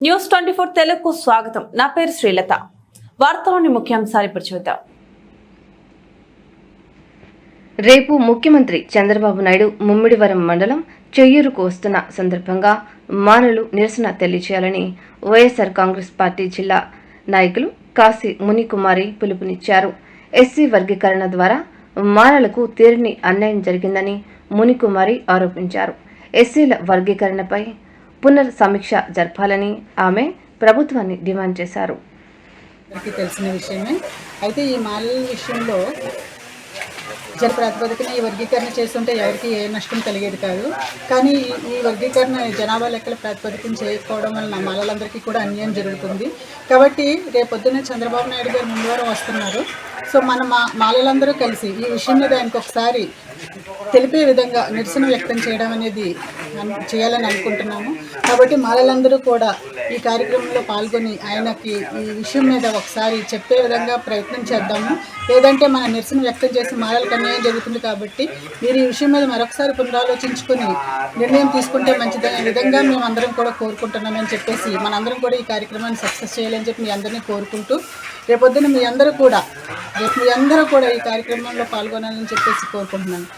News 24 తెలుగుకు స్వాగతం. నా పేరు శ్రీలత. వార్తలోని ముఖ్యాంశాలు ఇప్పుడు చూద్దాం. రేపు ముఖ్యమంత్రి చంద్రబాబు నాయుడు ముమ్మిడివరం మండలం చెయ్యూరుకు వస్తున్న సందర్భంగా మాలలు నిరసన తెలియచేయాలని వైఎస్ఆర్ కాంగ్రెస్ పార్టీ జిల్లా నాయకులు కాశీ మునికుమారి పిలుపునిచ్చారు. ఎస్సీ వర్గీకరణ ద్వారా మాలలకు తీరని అన్యాయం జరిగిందని మునికుమారి ఆరోపించారు. ఎస్సీల వర్గీకరణపై పునర్సమీక్ష జరపాలని ఆమె ప్రభుత్వాన్ని డిమాండ్ చేశారు. తెలిసిన విషయమే అయితే ఈ మాలల విషయంలో ప్రాతిపదికన ఈ వర్గీకరణ చేస్తుంటే ఎవరికి ఏ నష్టం కలిగేది కాదు. కానీ ఈ వర్గీకరణ జనాభా లెక్కల ప్రాతిపదికన చేయకపోవడం వలన మాలలందరికీ కూడా అన్యాయం జరుగుతుంది. కాబట్టి రేపొద్దున చంద్రబాబు నాయుడు గారు ముందువారం వస్తున్నారు. సో మన మాలలందరూ కలిసి ఈ విషయం మీద ఆయనకు ఒకసారి తెలిపే విధంగా నిరసన వ్యక్తం చేయడం అనేది చేయాలని అనుకుంటున్నాము. కాబట్టి మాలలందరూ కూడా ఈ కార్యక్రమంలో పాల్గొని ఆయనకి ఈ విషయం మీద ఒకసారి చెప్పే విధంగా ప్రయత్నం చేద్దాము. లేదంటే మన నిరసన వ్యక్తం చేసి మాలలకు అన్యాయం జరుగుతుంది కాబట్టి మీరు ఈ విషయం మీద మరొకసారి పునరాలోచించుకొని నిర్ణయం తీసుకుంటే మంచిదనే విధంగా మేము అందరం కూడా కోరుకుంటున్నామని చెప్పేసి మనందరం కూడా ఈ కార్యక్రమాన్ని సక్సెస్ చేయాలని చెప్పి మీ అందరినీ కోరుకుంటూ రేపొద్దున మీ అందరూ కూడా ఈ కార్యక్రమంలో పాల్గొనాలని చెప్పేసి కోరుకుంటున్నాను.